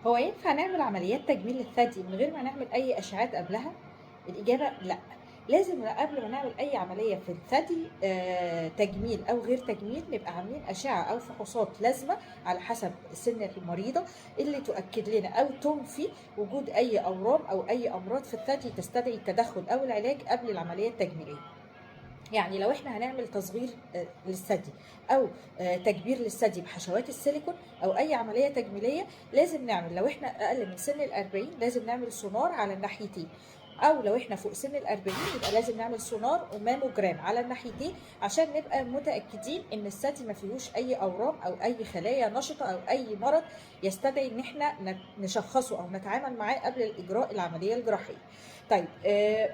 هو ينفع نعمل عمليات تجميل للثدي من غير ما نعمل أي أشعات قبلها؟ الإجابة لأ، لازم قبل ما نعمل أي عملية في الثدي تجميل أو غير تجميل نبقى عاملين أشعة أو فحوصات لازمة على حسب سن المريضة اللي تؤكد لنا أو تنفي وجود أي أورام أو أي أمراض في الثدي تستدعي التدخل أو العلاج قبل العملية التجميلية. يعني لو احنا هنعمل تصغير للثدي او تكبير للثدي بحشوات السيليكون او اي عمليه تجميليه، لازم نعمل لو احنا اقل من سن ال40 لازم نعمل سونار على الناحيتين، او لو احنا فوق سن ال40 يبقى لازم نعمل سونار وماموجرام على الناحيتين عشان نبقى متاكدين ان الثدي ما فيهوش اي اورام او اي خلايا نشطه او اي مرض يستدعي ان احنا نشخصه او نتعامل معاه قبل الاجراء العمليه الجراحيه. طيب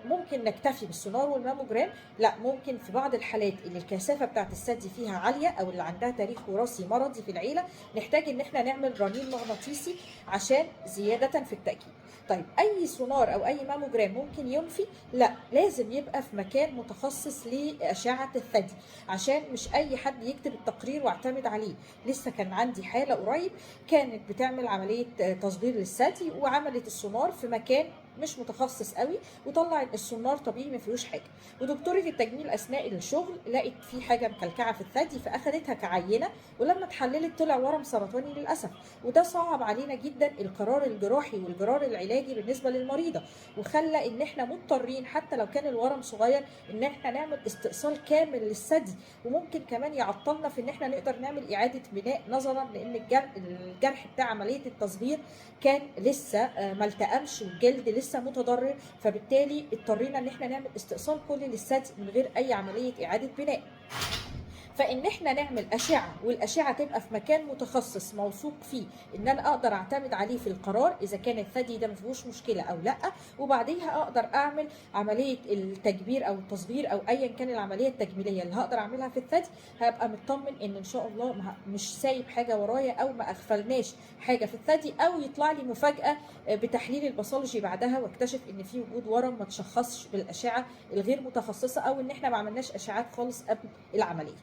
ممكن نكتفي بالسونار والماموجرام؟ لا، ممكن في بعض الحالات اللي الكثافه بتاعت الثدي فيها عاليه او اللي عندها تاريخ وراثي مرضي في العيله نحتاج ان احنا نعمل رنين مغناطيسي عشان زياده في التاكيد. طيب اي سونار او اي ماموجرام ممكن ينفي؟ لا، لازم يبقى في مكان متخصص لاشعه الثدي عشان مش اي حد يكتب التقرير واعتمد عليه. لسه كان عندي حاله قريب كانت بتعمل عمليه تصغير للثدي وعملت السونار في مكان مش متخصص قوي وطلع السونار طبيعي ما فيهوش حاجه، ودكتوره التجميل اثناء الشغل لقت في حاجه مكلكعه في الثدي فاخدتها كعينه، ولما اتحللت طلع ورم سرطاني للاسف. وده صعب علينا جدا القرار الجراحي والقرار العلاجي بالنسبه للمريضه، وخلى ان احنا مضطرين حتى لو كان الورم صغير ان احنا نعمل استئصال كامل للثدي، وممكن كمان يعطلنا في ان احنا نقدر نعمل اعاده بناء نظرا لان الجرح بتاع عمليه التصغير كان لسه ما التئمش والجلد لسه متضرر، فبالتالي اضطرينا ان احنا نعمل استئصال كلي للثدي من غير اي عمليه اعاده بناء. فان احنا نعمل اشعه والاشعه تبقى في مكان متخصص موثوق فيه ان انا اقدر اعتمد عليه في القرار اذا كان الثدي ده ما فيهوش مشكله او لا، وبعديها اقدر اعمل عمليه التكبير او التصغير او ايا كان العمليه التجميليه اللي هقدر اعملها في الثدي، هبقى مطمن ان شاء الله مش سايب حاجه ورايا او ما اغفلناش حاجه في الثدي، او يطلع لي مفاجاه بتحليل الباثولوجي بعدها واكتشف ان في وجود ورم ما تشخصش بالاشعه الغير متخصصه او ان احنا ما عملناش اشعات خالص قبل العمليه.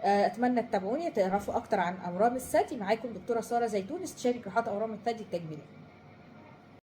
اتمنى تتابعوني تعرفوا اكتر عن اورام الثدي. معاكم دكتوره ساره زيتون، استشاري جراحات اورام الثدي التجميليه.